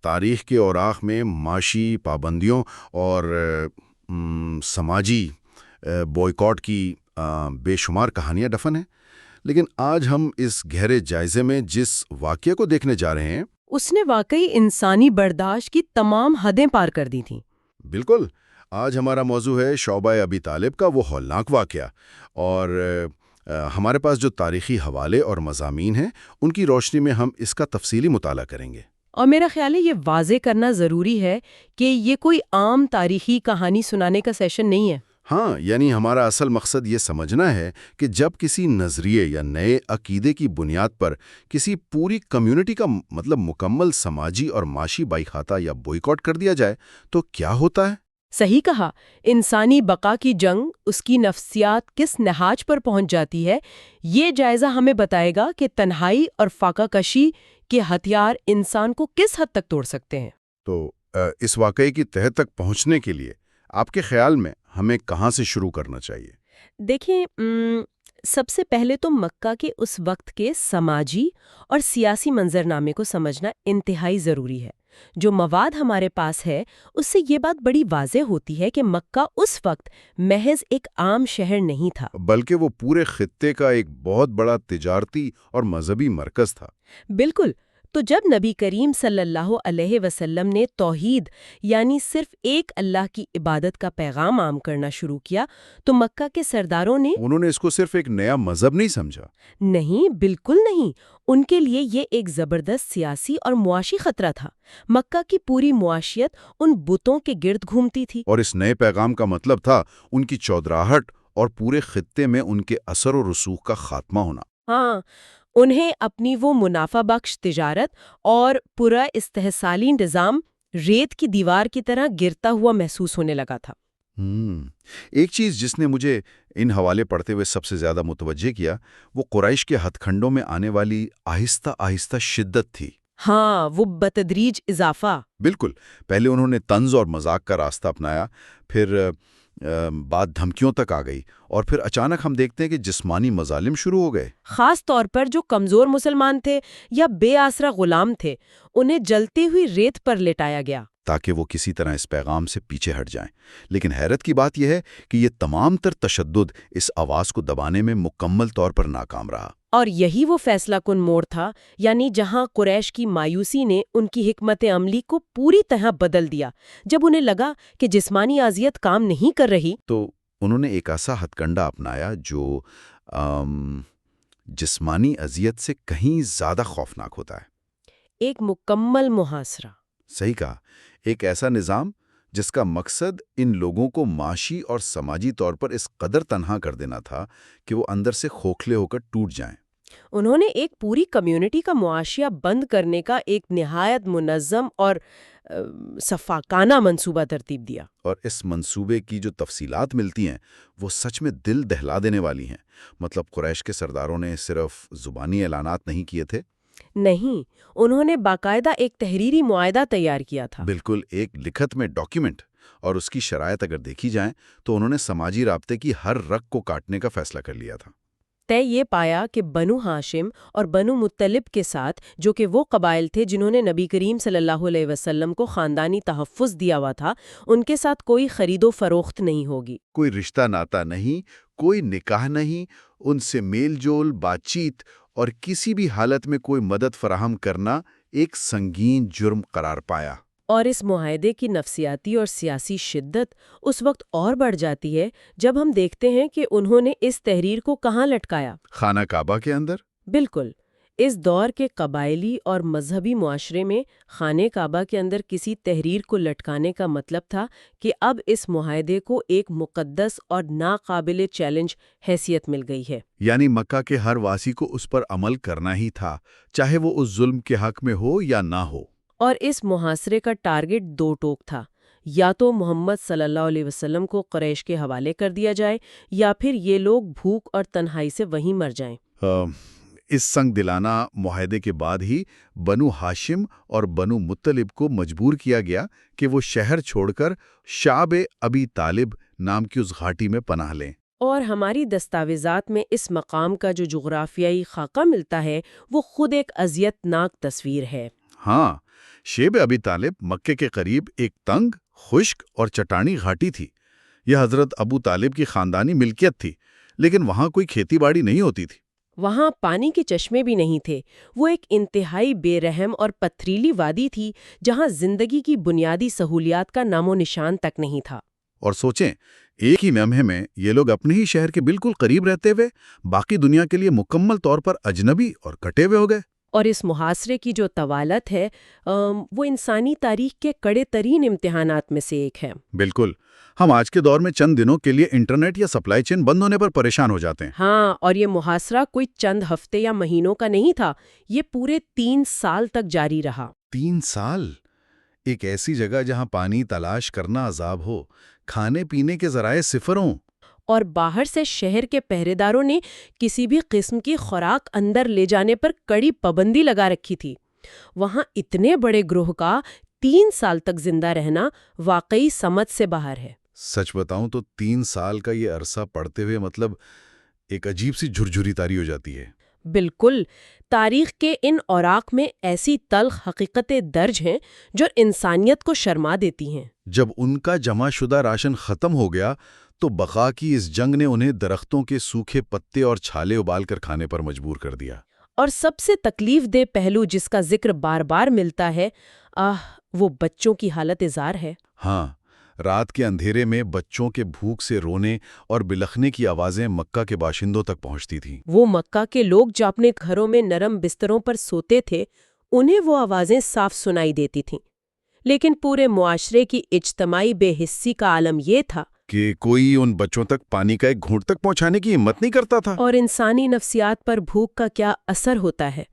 تاریخ کے اوراق میں معاشی پابندیوں اور سماجی بوائیکاٹ کی بے شمار کہانیاں دفن ہیں، لیکن آج ہم اس گہرے جائزے میں جس واقعے کو دیکھنے جا رہے ہیں اس نے واقعی انسانی برداشت کی تمام حدیں پار کر دی تھیں۔ بالکل، آج ہمارا موضوع ہے شعبہ ابی طالب کا وہ ہولناک واقعہ، اور ہمارے پاس جو تاریخی حوالے اور مضامین ہیں ان کی روشنی میں ہم اس کا تفصیلی مطالعہ کریں گے۔ اور میرا خیال ہے یہ واضح کرنا ضروری ہے کہ یہ کوئی عام تاریخی کہانی سنانے کا سیشن نہیں ہے۔ ہاں، یعنی ہمارا اصل مقصد یہ سمجھنا ہے کہ جب کسی نظریے یا نئے عقیدے کی بنیاد پر کسی پوری کمیونٹی کا مکمل سماجی اور معاشی بائیخاتہ یا بوائیکاٹ کر دیا جائے تو کیا ہوتا ہے۔ صحیح کہا، انسانی بقا کی جنگ، اس کی نفسیات کس نہاج پر پہنچ جاتی ہے، یہ جائزہ ہمیں بتائے گا کہ تنہائی اور فاقہ کشی کے ہتھیار انسان کو کس حد تک توڑ سکتے ہیں۔ تو اس واقعے کی تہہ تک پہنچنے کے لیے آپ کے خیال میں ہمیں کہاں سے شروع کرنا چاہیے؟ دیکھیں، سب سے پہلے تو مکہ کے اس وقت کے سماجی اور سیاسی منظرنامے کو سمجھنا انتہائی ضروری ہے۔ جو مواد ہمارے پاس ہے اس سے یہ بات بڑی واضح ہوتی ہے کہ مکہ اس وقت محض ایک عام شہر نہیں تھا، بلکہ وہ پورے خطے کا ایک بہت بڑا تجارتی اور مذہبی مرکز تھا۔ بالکل۔ تو جب نبی کریم صلی اللہ علیہ وسلم نے توحید یعنی صرف ایک اللہ کی عبادت کا پیغام عام کرنا شروع کیا تو مکہ کے سرداروں نے انہوں نے اس کو صرف ایک نیا مذہب نہیں سمجھا۔ نہیں، بالکل نہیں، ان کے لیے یہ ایک زبردست سیاسی اور معاشی خطرہ تھا۔ مکہ کی پوری معاشیت ان بتوں کے گرد گھومتی تھی، اور اس نئے پیغام کا مطلب تھا ان کی چودراہٹ اور پورے خطے میں ان کے اثر و رسوخ کا خاتمہ ہونا۔ ہاں، انہیں اپنی وہ منافع بخش تجارت اور پورا استحصالی نظام ریت کی دیوار کی طرح گرتا ہوا محسوس ہونے لگا تھا۔ ایک چیز جس نے مجھے ان حوالے پڑھتے ہوئے سب سے زیادہ متوجہ کیا وہ قریش کے ہتھ کنڈوں میں آنے والی آہستہ آہستہ شدت تھی۔ ہاں، وہ بتدریج اضافہ۔ بالکل، پہلے انہوں نے طنز اور مذاق کا راستہ اپنایا، پھر بات دھمکیوں تک آ گئی، اور پھر اچانک ہم دیکھتے ہیں کہ جسمانی مظالم شروع ہو گئے۔ خاص طور پر جو کمزور مسلمان تھے یا بے آسرا غلام تھے انہیں جلتی ہوئی ریت پر لٹایا گیا تاکہ وہ کسی طرح اس پیغام سے پیچھے ہٹ جائیں۔ لیکن حیرت کی بات یہ ہے کہ یہ تمام تر تشدد اس آواز کو دبانے میں مکمل طور پر ناکام رہا۔ اور یہی وہ فیصلہ کن موڑ تھا، یعنی جہاں قریش کی مایوسی نے ان کی حکمت عملی کو پوری طرح بدل دیا۔ جب انہیں لگا کہ جسمانی اذیت کام نہیں کر رہی تو انہوں نے ایک ایسا ہتھ کنڈا اپنایا جو جسمانی اذیت سے کہیں زیادہ خوفناک ہوتا ہے۔ ایک مکمل محاصرہ۔ صحیح کہا، ایک ایسا نظام جس کا مقصد ان لوگوں کو معاشی اور سماجی طور پر اس قدر تنہا کر دینا تھا کہ وہ اندر سے کھوکھلے ہو کر ٹوٹ جائیں۔ انہوں نے ایک پوری کمیونٹی کا معاشیہ بند کرنے کا ایک نہایت منظم اور شفاقانہ منصوبہ ترتیب دیا۔ اور اس منصوبے کی جو تفصیلات ملتی ہیں وہ سچ میں دل دہلا دینے والی ہیں۔ قریش کے سرداروں نے صرف زبانی اعلانات نہیں کیے تھے، نہیں، انہوں نے باقاعدہ ایک تحریری معاہدہ تیار کیا تھا۔ بالکل ایک لکھت میں ڈاکیومنٹ، اور اس کی شرائط اگر دیکھی جائیں تو انہوں نے سماجی رابطے کی ہر رگ کو کاٹنے کا فیصلہ کر لیا تھا۔ طے یہ پایا کہ بنو ہاشم اور بنو مطلب کے ساتھ، جو کہ وہ قبائل تھے جنہوں نے نبی کریم صلی اللہ علیہ وسلم کو خاندانی تحفظ دیا ہوا تھا، ان کے ساتھ کوئی خرید و فروخت نہیں ہوگی، کوئی رشتہ ناتا نہیں، کوئی نکاح نہیں، ان سے میل جول، بات چیت اور کسی بھی حالت میں کوئی مدد فراہم کرنا ایک سنگین جرم قرار پایا۔ اور اس معاہدے کی نفسیاتی اور سیاسی شدت اس وقت اور بڑھ جاتی ہے جب ہم دیکھتے ہیں کہ انہوں نے اس تحریر کو کہاں لٹکایا۔ خانہ کعبہ کے اندر۔ بالکل، اس دور کے قبائلی اور مذہبی معاشرے میں خانہ کعبہ کے اندر کسی تحریر کو لٹکانے کا مطلب تھا کہ اب اس معاہدے کو ایک مقدس اور ناقابل چیلنج حیثیت مل گئی ہے۔ یعنی مکہ کے ہر واسی کو اس پر عمل کرنا ہی تھا، چاہے وہ اس ظلم کے حق میں ہو یا نہ ہو۔ اور اس محاصرے کا ٹارگٹ دو ٹوک تھا، یا تو محمد صلی اللہ علیہ وسلم کو قریش کے حوالے کر دیا جائے یا پھر یہ لوگ بھوک اور تنہائی سے وہیں مر جائیں۔ اس سنگ دلانہ معاہدے کے بعد ہی بنو ہاشم اور بنو مطلب کو مجبور کیا گیا کہ وہ شہر چھوڑ کر شعب ابی طالب نام کی اس گھاٹی میں پناہ لیں۔ اور ہماری دستاویزات میں اس مقام کا جو جغرافیائی خاکہ ملتا ہے وہ خود ایک اذیت ناک تصویر ہے۔ ہاں، شیب ابی طالب مکے کے قریب ایک تنگ، خشک اور چٹانی گھاٹی تھی۔ یہ حضرت ابو طالب کی خاندانی ملکیت تھی، لیکن وہاں کوئی کھیتی باڑی نہیں ہوتی تھی۔ وہاں پانی کے چشمے بھی نہیں تھے۔ وہ ایک انتہائی بے رحم اور پتھریلی وادی تھی جہاں زندگی کی بنیادی سہولیات کا نام و نشان تک نہیں تھا۔ اور سوچیں، ایک ہی لمحے میں یہ لوگ اپنے ہی شہر کے بالکل قریب رہتے ہوئے باقی دنیا کے لیے مکمل طور پر اجنبی اور کٹے ہوئے ہو گئے۔ اور اس محاصرے کی جو طوالت ہے وہ انسانی تاریخ کے کڑے ترین امتحانات میں سے ایک ہے۔ بالکل، ہم آج کے دور میں چند دنوں کے لیے انٹرنیٹ یا سپلائی چین بند ہونے پر پریشان ہو جاتے ہیں۔ ہاں، اور یہ محاصرہ کوئی چند ہفتے یا مہینوں کا نہیں تھا، یہ پورے 3 سال تک جاری رہا۔ 3 سال! ایک ایسی جگہ جہاں پانی تلاش کرنا عذاب ہو، کھانے پینے کے ذرائع صفر ہوں، اور باہر سے شہر کے پہرے داروں نے کسی بھی قسم کی خوراک اندر لے جانے پر کڑی پابندی لگا رکھی تھی۔ وہاں اتنے بڑے گروہ کا 3 سال تک زندہ رہنا واقعی سمجھ سے باہر ہے۔ سچ بتاؤں تو 3 سال کا یہ عرصہ پڑھتے ہوئے ایک عجیب سی جھرجھری تاری ہو جاتی ہے۔ بالکل، تاریخ کے ان اوراق میں ایسی تلخ حقیقتیں درج ہیں جو انسانیت کو شرما دیتی ہیں۔ جب ان کا جمع شدہ راشن ختم ہو گیا تو بقا کی اس جنگ نے انہیں درختوں کے سوکھے پتے اور چھالے ابال کر کھانے پر مجبور کر دیا۔ اور سب سے تکلیف دہ پہلو جس کا ذکر بار بار ملتا ہے، وہ بچوں کی حالت زار ہے۔ ہاں، رات کے اندھیرے میں بچوں کے بھوک سے رونے اور بلخنے کی آوازیں مکہ کے باشندوں تک پہنچتی تھیں۔ وہ مکہ کے لوگ جو اپنے گھروں میں نرم بستروں پر سوتے تھے، انہیں وہ آوازیں صاف سنائی دیتی تھیں، لیکن پورے معاشرے کی اجتماعی بے حسی کا عالم یہ تھا کہ کوئی ان بچوں تک پانی کا ایک گھونٹ تک پہنچانے کی ہمت نہیں کرتا تھا۔ اور انسانی نفسیات پر بھوک کا کیا اثر ہوتا ہے،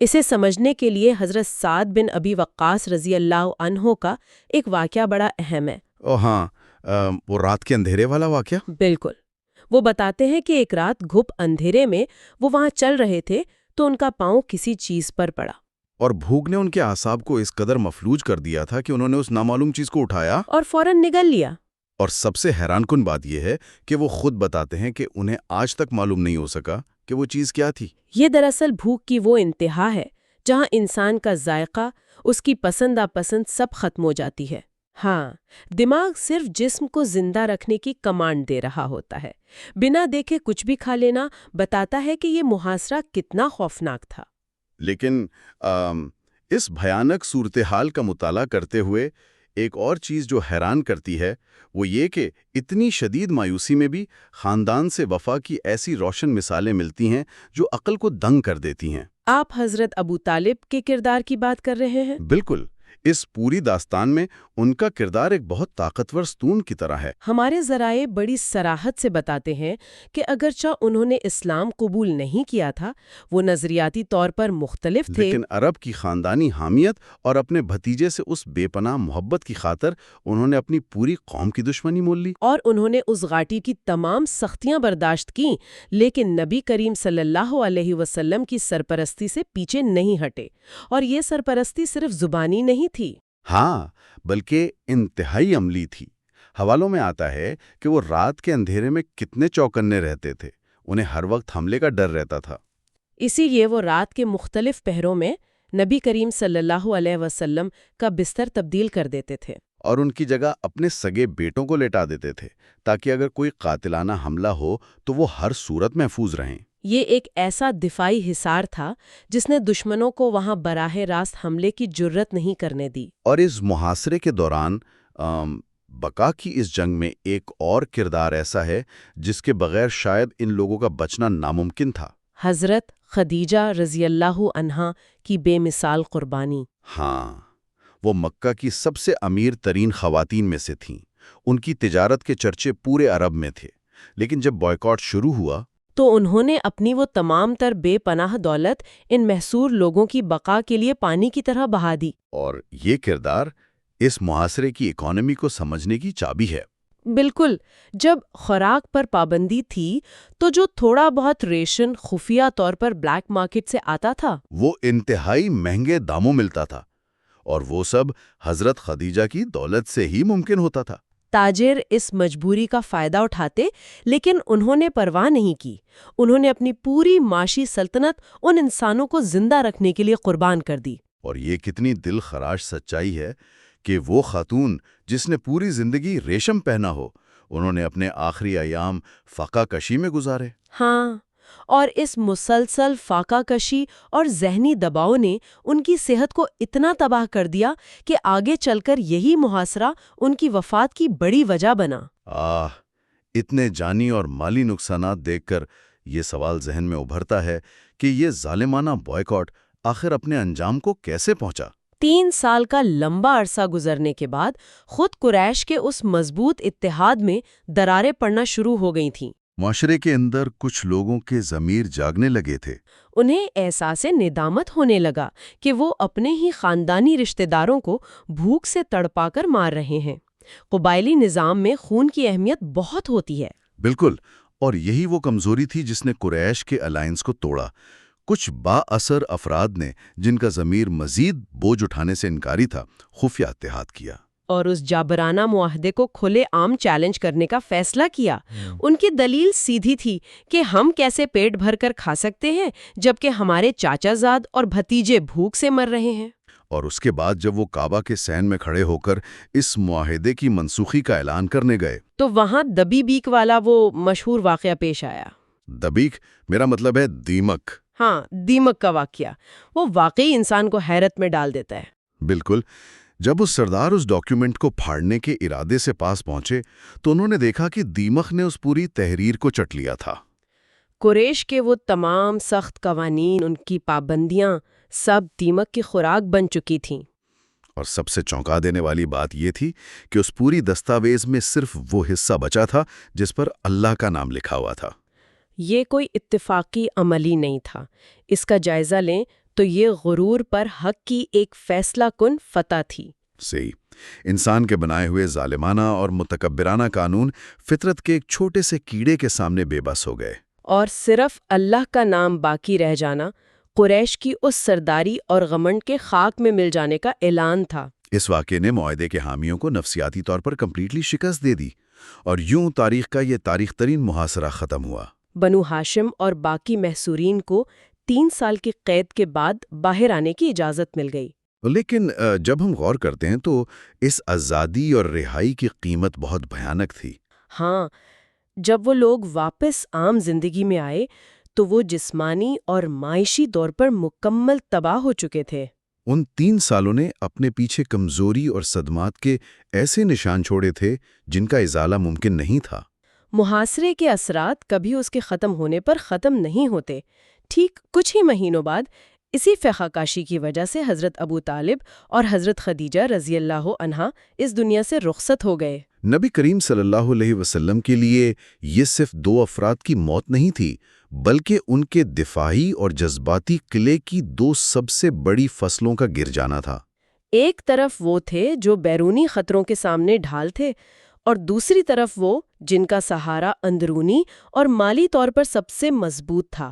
اسے سمجھنے کے لیے حضرت سعد بن ابی وقاص رضی اللہ عنہ کا ایک واقعہ بڑا اہم ہے۔ ہاں، وہ رات کے اندھیرے والا واقعہ؟ بالکل، وہ بتاتے ہیں کہ ایک رات گھپ اندھیرے میں وہ وہاں چل رہے تھے تو ان کا پاؤں کسی چیز پر پڑا، اور بھوک نے ان کے اعصاب کو اس قدر مفلوج کر دیا تھا کہ انہوں نے اس نامعلوم چیز کو اٹھایا اور فوراً نگل لیا۔ اور سب سے حیران کن بات یہ ہے کہ وہ خود بتاتے ہیں کہ انہیں آج تک معلوم نہیں ہو سکا کہ وہ چیز کیا تھی۔ یہ دراصل بھوک کی وہ انتہا ہے جہاں انسان کا ذائقہ، اس کی پسند ناپسند سب ختم ہو جاتی ہے۔ ہاں، دماغ صرف جسم کو زندہ رکھنے کی کمانڈ دے رہا ہوتا ہے، بنا دیکھے کچھ بھی کھا لینا بتاتا ہے کہ یہ محاصرہ کتنا خوفناک تھا۔ لیکن اس بھیانک صورتحال کا مطالعہ کرتے ہوئے ایک اور چیز جو حیران کرتی ہے وہ یہ کہ اتنی شدید مایوسی میں بھی خاندان سے وفا کی ایسی روشن مثالیں ملتی ہیں جو عقل کو دنگ کر دیتی ہیں۔ آپ حضرت ابو طالب کے کردار کی بات کر رہے ہیں؟ بالکل، اس پوری داستان میں ان کا کردار ایک بہت طاقتور ستون کی طرح ہے۔ ہمارے ذرائع بڑی صراحت سے بتاتے ہیں کہ اگرچہ انہوں نے اسلام قبول نہیں کیا تھا، وہ نظریاتی طور پر مختلف تھے، لیکن عرب کی خاندانی حامیت اور اپنے بھتیجے سے اس بے پناہ محبت کی خاطر انہوں نے اپنی پوری قوم کی دشمنی مول لی۔ اور انہوں نے اس گھاٹی کی تمام سختیاں برداشت کیں، لیکن نبی کریم صلی اللہ علیہ وسلم کی سرپرستی سے پیچھے نہیں ہٹے، اور یہ سرپرستی صرف زبانی نہیں تھی۔ ہاں، بلکہ انتہائی عملی تھی۔ حوالوں میں آتا ہے کہ وہ رات کے اندھیرے میں کتنے چوکنے رہتے تھے، انہیں ہر وقت حملے کا ڈر رہتا تھا۔ اسی لیے وہ رات کے مختلف پہروں میں نبی کریم صلی اللہ علیہ وسلم کا بستر تبدیل کر دیتے تھے اور ان کی جگہ اپنے سگے بیٹوں کو لیٹا دیتے تھے تاکہ اگر کوئی قاتلانہ حملہ ہو تو وہ ہر صورت محفوظ رہیں۔ یہ ایک ایسا دفاعی حصار تھا جس نے دشمنوں کو وہاں براہ راست حملے کی جرت نہیں کرنے دی۔ اور اس محاصرے کے دوران بقا کی اس جنگ میں ایک اور کردار ایسا ہے جس کے بغیر شاید ان لوگوں کا بچنا ناممکن تھا۔ حضرت خدیجہ رضی اللہ عنہا کی بے مثال قربانی۔ ہاں، وہ مکہ کی سب سے امیر ترین خواتین میں سے تھیں۔ ان کی تجارت کے چرچے پورے عرب میں تھے، لیکن جب بائیکاٹ شروع ہوا تو انہوں نے اپنی وہ تمام تر بے پناہ دولت ان محصور لوگوں کی بقا کے لیے پانی کی طرح بہا دی۔ اور یہ کردار اس محاصرے کی اکانومی کو سمجھنے کی چابی ہے۔ بالکل، جب خوراک پر پابندی تھی تو جو تھوڑا بہت ریشن خفیہ طور پر بلیک مارکیٹ سے آتا تھا وہ انتہائی مہنگے داموں ملتا تھا، اور وہ سب حضرت خدیجہ کی دولت سے ہی ممکن ہوتا تھا۔ تاجر اس مجبوری کا فائدہ اٹھاتے، لیکن انہوں نے پرواہ نہیں کی۔ انہوں نے اپنی پوری معاشی سلطنت ان انسانوں کو زندہ رکھنے کے لیے قربان کر دی۔ اور یہ کتنی دل خراش سچائی ہے کہ وہ خاتون جس نے پوری زندگی ریشم پہنا ہو، انہوں نے اپنے آخری ایام فاقہ کشی میں گزارے۔ ہاں، اور اس مسلسل فاقہ کشی اور ذہنی دباؤ نے ان کی صحت کو اتنا تباہ کر دیا کہ آگے چل کر یہی محاصرہ ان کی وفات کی بڑی وجہ بنا۔ اتنے جانی اور مالی نقصانات دیکھ کر یہ سوال ذہن میں ابھرتا ہے کہ یہ ظالمانہ بوائیکاٹ آخر اپنے انجام کو کیسے پہنچا؟ 3 سال کا لمبا عرصہ گزرنے کے بعد خود قریش کے اس مضبوط اتحاد میں دراریں پڑنا شروع ہو گئی تھیں۔ معاشرے کے اندر کچھ لوگوں کے ضمیر جاگنے لگے تھے۔ انہیں احساس ندامت ہونے لگا کہ وہ اپنے ہی خاندانی رشتہ داروں کو بھوک سے تڑپا کر مار رہے ہیں۔ قبائلی نظام میں خون کی اہمیت بہت ہوتی ہے۔ بالکل، اور یہی وہ کمزوری تھی جس نے قریش کے الائنس کو توڑا۔ کچھ با اثر افراد نے، جن کا ضمیر مزید بوجھ اٹھانے سے انکاری تھا، خفیہ اتحاد کیا اور اس جابرانہ معاہدے کو کھلے عام چیلنج کرنے کا فیصلہ کیا۔ ان کی دلیل سیدھی تھی کہ ہم کیسے پیٹ بھر کر کھا سکتے ہیں جبکہ ہمارے چاچا زاد اور بھتیجے بھوک سے مر رہے ہیں۔ اور اس کے بعد جب وہ کعبہ کے صحن میں کھڑے ہو کر اس معاہدے کی منسوخی کا اعلان کرنے گئے تو وہاں دبی بیک والا وہ مشہور واقعہ پیش آیا۔ دبیک میرا مطلب ہے دیمک۔ ہاں، دیمک کا واقعہ وہ واقعی انسان کو حیرت میں ڈال دیتا ہے۔ بالکل، جب اس سردار اس ڈاکیومنٹ کو پھاڑنے کے ارادے سے پاس پہنچے تو انہوں نے دیکھا کہ دیمک نے اس پوری تحریر کو چٹ لیا تھا۔ قریش کے وہ تمام سخت قوانین، ان کی پابندیاں، سب دیمک کی خوراک بن چکی تھیں۔ اور سب سے چونکا دینے والی بات یہ تھی کہ اس پوری دستاویز میں صرف وہ حصہ بچا تھا جس پر اللہ کا نام لکھا ہوا تھا۔ یہ کوئی اتفاقی عملی نہیں تھا۔ اس کا جائزہ لیں تو یہ غرور پر حق کی ایک فیصلہ کن فتح تھی۔ صحیح، انسان کے بنائے ہوئے ظالمانہ اور متکبرانہ قانون فطرت کے ایک چھوٹے سے کیڑے کے سامنے بے بس ہو گئے۔ اور صرف اللہ کا نام باقی رہ جانا قریش کی اس سرداری اور غمنڈ کے خاک میں مل جانے کا اعلان تھا۔ اس واقعے نے معاہدے کے حامیوں کو نفسیاتی طور پر کمپلیٹلی شکست دے دی، اور یوں تاریخ کا یہ تاریخ ترین محاصرہ ختم ہوا۔ بنو ہاشم اور باقی محصورین کو 3 سال کی قید کے بعد باہر آنے کی اجازت مل گئی۔ لیکن جب ہم غور کرتے ہیں تو اس آزادی اور رہائی کی قیمت بہت بھیانک تھی۔ ہاں، جب وہ لوگ واپس عام زندگی میں آئے تو وہ جسمانی اور معاشی طور پر مکمل تباہ ہو چکے تھے۔ ان 3 سالوں نے اپنے پیچھے کمزوری اور صدمات کے ایسے نشان چھوڑے تھے جن کا ازالہ ممکن نہیں تھا۔ محاصرے کے اثرات کبھی اس کے ختم ہونے پر ختم نہیں ہوتے۔ ٹھیک کچھ ہی مہینوں بعد اسی فقاکاشی کی وجہ سے حضرت ابو طالب اور حضرت خدیجہ رضی اللہ عنہا اس دنیا سے رخصت ہو گئے۔ نبی کریم صلی اللہ علیہ وسلم کے لیے یہ صرف 2 افراد کی موت نہیں تھی، بلکہ ان کے دفاعی اور جذباتی قلعے کی 2 سب سے بڑی فصلوں کا گر جانا تھا۔ ایک طرف وہ تھے جو بیرونی خطروں کے سامنے ڈھال تھے، اور دوسری طرف وہ جن کا سہارا اندرونی اور مالی طور پر سب سے مضبوط تھا۔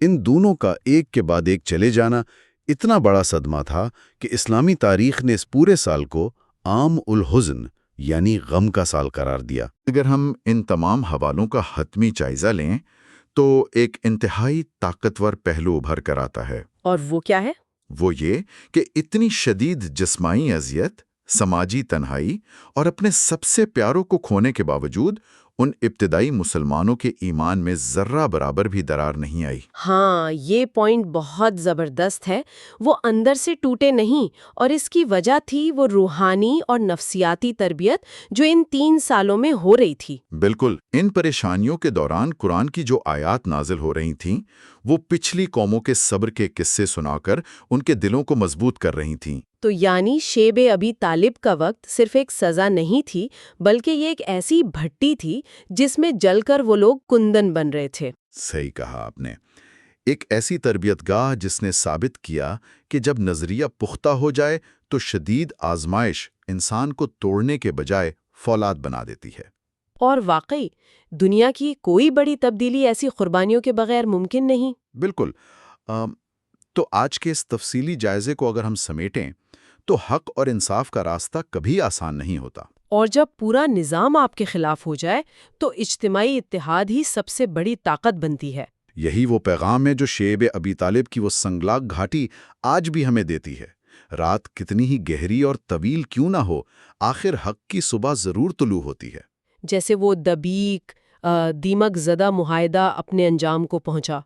ان دونوں کا ایک کے بعد ایک چلے جانا اتنا بڑا صدمہ تھا کہ اسلامی تاریخ نے اس پورے سال کو عام الحزن یعنی غم کا سال قرار دیا۔ اگر ہم ان تمام حوالوں کا حتمی جائزہ لیں تو ایک انتہائی طاقتور پہلو ابھر کر آتا ہے۔ اور وہ کیا ہے؟ وہ یہ کہ اتنی شدید جسمانی اذیت، سماجی تنہائی اور اپنے سب سے پیاروں کو کھونے کے باوجود ان ابتدائی مسلمانوں کے ایمان میں ذرہ برابر بھی درار نہیں آئی۔ ہاں، یہ پوائنٹ بہت زبردست ہے۔ وہ اندر سے ٹوٹے نہیں، اور اس کی وجہ تھی وہ روحانی اور نفسیاتی تربیت جو ان 3 سالوں میں ہو رہی تھی۔ بالکل، ان پریشانیوں کے دوران قرآن کی جو آیات نازل ہو رہی تھیں وہ پچھلی قوموں کے صبر کے قصے سنا کر ان کے دلوں کو مضبوط کر رہی تھیں۔ تو یعنی شیب ابی طالب کا وقت صرف ایک سزا نہیں تھی، بلکہ یہ ایک ایسی بھٹی تھی جس میں جل کر وہ لوگ کندن بن رہے تھے۔ صحیح کہا آپ نے، ایک ایسی تربیت گاہ جس نے ثابت کیا کہ جب نظریہ پختہ ہو جائے تو شدید آزمائش انسان کو توڑنے کے بجائے فولاد بنا دیتی ہے۔ اور واقعی دنیا کی کوئی بڑی تبدیلی ایسی قربانیوں کے بغیر ممکن نہیں۔ بالکل۔ تو آج کے اس تفصیلی جائزے کو اگر ہم سمیٹیں تو حق اور انصاف کا راستہ کبھی آسان نہیں ہوتا۔ اور جب پورا نظام آپ کے خلاف ہو جائے تو اجتماعی اتحاد ہی سب سے بڑی طاقت بنتی ہے۔ یہی وہ پیغام ہے جو شیب ابی طالب کی وہ سنگلاگ گھاٹی آج بھی ہمیں دیتی ہے رات کتنی ہی گہری اور طویل کیوں نہ ہو، آخر حق کی صبح ضرور طلوع ہوتی ہے۔ جیسے وہ دبیک دیمک زدہ معاہدہ اپنے انجام کو پہنچا۔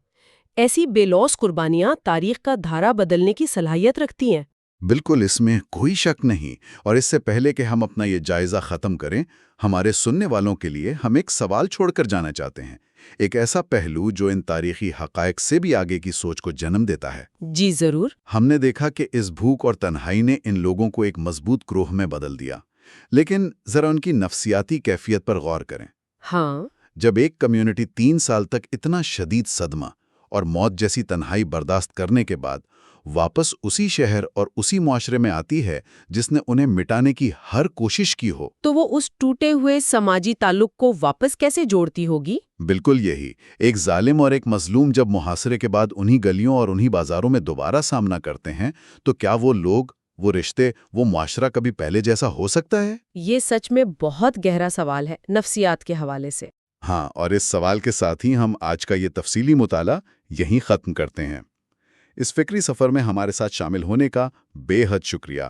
ایسی بے لوث قربانیاں تاریخ کا دھارا بدلنے کی صلاحیت رکھتی ہیں۔ بالکل، اس میں کوئی شک نہیں۔ اور اس سے پہلے کہ ہم اپنا یہ جائزہ ختم کریں، ہمارے سننے والوں کے لیے ہم ایک سوال چھوڑ کر جانا چاہتے ہیں، ایک ایسا پہلو جو ان تاریخی حقائق سے بھی آگے کی سوچ کو جنم دیتا ہے۔ جی ضرور۔ ہم نے دیکھا کہ اس بھوک اور تنہائی نے ان لوگوں کو ایک مضبوط گروہ میں بدل دیا، لیکن ذرا ان کی نفسیاتی کیفیت پر غور کریں۔ ہاں، جب ایک کمیونٹی 3 سال تک اتنا شدید صدمہ اور موت جیسی تنہائی برداشت کرنے کے بعد واپس اسی شہر اور اسی معاشرے میں آتی ہے جس نے انہیں مٹانے کی ہر کوشش کی ہو، تو وہ اس ٹوٹے ہوئے سماجی تعلق کو واپس کیسے جوڑتی ہوگی؟ بالکل یہی، ایک ظالم اور ایک مظلوم جب محاصرے کے بعد انہی گلیوں اور انہی بازاروں میں دوبارہ سامنا کرتے ہیں تو کیا وہ لوگ، وہ رشتے، وہ معاشرہ کبھی پہلے جیسا ہو سکتا ہے؟ یہ سچ میں بہت گہرا سوال ہے نفسیات کے حوالے سے۔ ہاں، اور اس سوال کے ساتھ ہی ہم آج کا یہ تفصیلی مطالعہ یہیں ختم کرتے ہیں۔ اس فکری سفر میں ہمارے ساتھ شامل ہونے کا بے حد شکریہ۔